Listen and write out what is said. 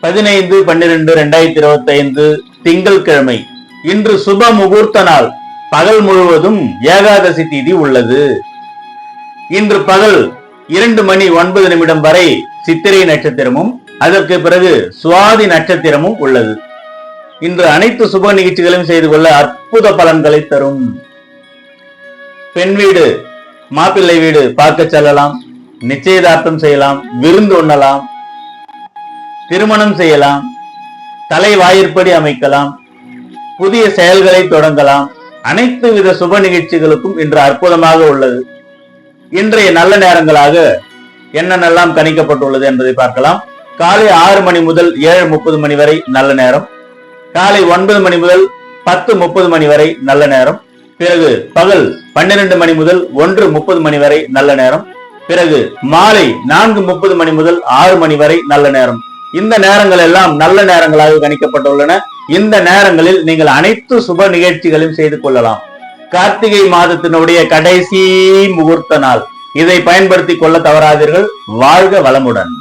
15/12/2025 திங்கட்கிழமை. இன்று சுப முகூர்த்த நாள். பகல் முழுவதும் ஏகாதசி திதி உள்ளது. இன்று பகல் 2:09 வரை சித்திரை நட்சத்திரமும் அதற்கு பிறகு சுவாதி நட்சத்திரமும் உள்ளது. இன்று அனைத்து சுப நிகழ்ச்சிகளையும் செய்து கொள்ள அற்புத பலன்களை தரும். பெண் வீடு மாப்பிள்ளை வீடு பார்க்க செல்லலாம், நிச்சயதார்த்தம் செய்யலாம், விருந்து உண்ணலாம், திருமணம் செய்யலாம், தலை வாயிற்படி அமைக்கலாம், புதிய செயல்களை தொடங்கலாம். அனைத்து வித சுப நிகழ்ச்சிகளுக்கும் இன்று அற்புதமாக உள்ளது. இன்றைய நல்ல நேரங்களாக என்னென்னலாம் கணிக்கப்பட்டுள்ளது என்பதை பார்க்கலாம். காலை 6 மணி முதல் 7:30 மணி வரை நல்ல நேரம். காலை 9 மணி முதல் 10:30 மணி வரை நல்ல நேரம். பிறகு பகல் 12 மணி முதல் 1:30 மணி வரை நல்ல நேரம். பிறகு மாலை 4:30 மணி முதல் 6 மணி வரை நல்ல நேரம். இந்த நேரங்கள் எல்லாம் நல்ல நேரங்களாக கணிக்கப்பட்டுள்ளன. இந்த நேரங்களில் நீங்கள் அனைத்து சுப நிகழ்ச்சிகளையும் செய்து கொள்ளலாம். கார்த்திகை மாதத்தினுடைய கடைசி முகூர்த்த நாள். இதை பயன்படுத்திக் கொள்ள தவறாதீர்கள். வாழ்க வளமுடன்.